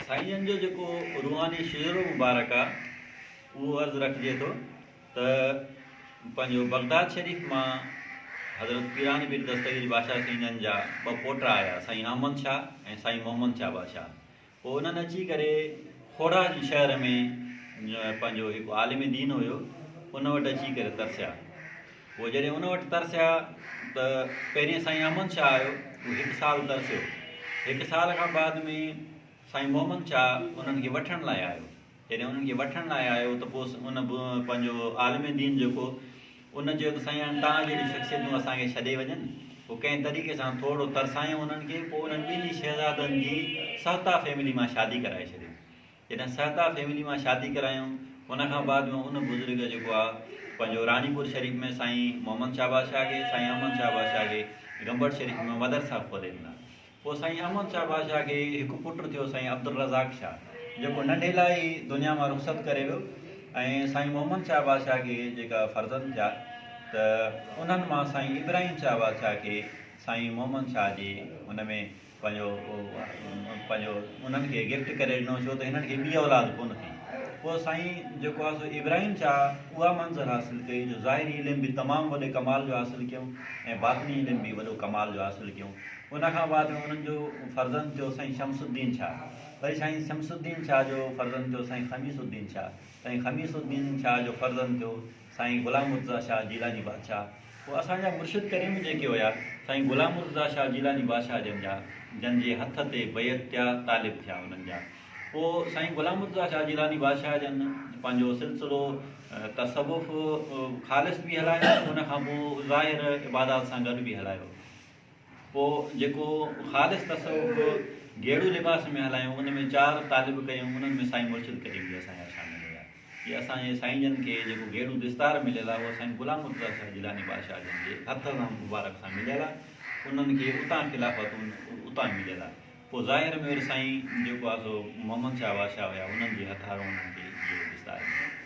साईं जो जेको रूहानी शेरो मुबारक आहे उहो अर्ज़ु रखिजे थो त पंहिंजो बगदाद शरीफ़ मां हज़रत पीरानी पीर दस्तगीर बादशाह साईं जा ॿ पोटा आया, साईं अहमद शाह ऐं साईं मोहम्मद शाह बादशाह। पोइ उन्हनि अची करे खोड़ा जी शहर में पंहिंजो हिकु आलिम दीन हुयो, उन वटि अची करे तरसिया। पोइ जॾहिं उन वटि तरसिया त पहिरीं साईं अहमद शाह आयो, उहो 1 साल तरसियो। 1 साल खां बाद में साईं मोहम्मद शाह उन्हनि खे वठण लाइ आयो। जॾहिं उन्हनि खे वठण लाइ आयो त पोइ उन पंहिंजो आलिम दीन जेको उन चयो त साईं हाणे तव्हां जहिड़ी शख़्सियतूं असांखे छॾे वञनि। पोइ कंहिं तरीक़े सां थोरो तरसायूं उन्हनि खे। पोइ उन्हनि ॿिन्ही शहज़ादनि जी सहता फैमिली मां शादी कराए छॾी। जॾहिं सहता फैमिली मां शादी करायूं, उन खां बाद में उन बुज़ुर्ग जेको आहे पंहिंजो रानीपुर शरीफ़ में साईं मोहम्मद शाह बादशाह खे, साईं अहमद शाह बादशाह खे गंबड़ शरीफ़ में मदरसा खोले ॾिना। पोइ साईं अहमद शाह बादशाह खे हिकु पुटु थियो साईं अब्दुल रज़ाक शाह, जेको नंढे लाइ ई दुनिया मां रुख़्सत करे वियो। ऐं साईं मोहम्मद शाह बादशाह खे जेका फर्ज़ंद थिया त उन्हनि मां साईं इब्राहिम शाह बादशाह खे साईं मोहम्मद शाह जी हुन में पंहिंजो उन्हनि खे गिफ्ट करे ॾिनो, छो त हिननि खे ॿी औलाद कोन थी। पोइ साईं जेको आहे सो इब्राहिम शाह उहा मंज़िल हासिलु कई जो ज़ाहिरी इल्मु बि तमामु वॾे कमाल जो हासिलु कयूं ऐं बातिनी इल्मु बि वॾो कमाल जो हासिलु कयूं। उन खां बाद में उन्हनि जो फर्ज़ंद थियो साईं शमसुद्दीन शाह। वरी साईं शमसुद्दीन शाह जो फर्ज़ंद थियो साईं ख़मीसुद्दीन शाह। साईं ख़मीसुद्दीन शाह जो फर्ज़ंद थियो साईं ग़ुलाम मुर्तज़ा शाह जीलानी बादशाह। पोइ असांजा मुर्शिद करीम जेके हुया साईं ग़ुलाम मुर्तज़ा शाह जीलानी बादशाह जन जे हथ ते बैत थिया, तालिब थिया उन्हनि जा। पोइ साईं ग़ुलाम मुर्तज़ा शाह जीलानी बादशाह जन पंहिंजो सिलसिलो तसव्वुफ़ ख़ालिस बि हलायो, उन खां पोइ ज़ाहिर इबादत सां गॾु बि हलायो। पोइ जेको ख़ालिस तसव्वुफ़ गेड़ू लिबास में हलायूं, उन में 4 तालिब कयूं, उन्हनि में साईं मुर्शिद करीम बि असांजा शामिल हुया। इहे असांजे साईं जन खे जेको गेड़ू दिस्तार मिलियल आहे उहो साईं ग़ुलाम मुर्तज़ा शाह जीलानी बादशाह जन जे हथ सां मुबारक सां मिलियल आहे। उन्हनि खे उतां ख़िलाफ़त उतां मिलियल आहे। पोइ ज़ाहिर में वरी साईं जेको आहे सो मोहम्मद शाह बादशाह हुया, उन्हनि जे हथां उन्हनि खे गेड़ू दिस्तार मिलियो।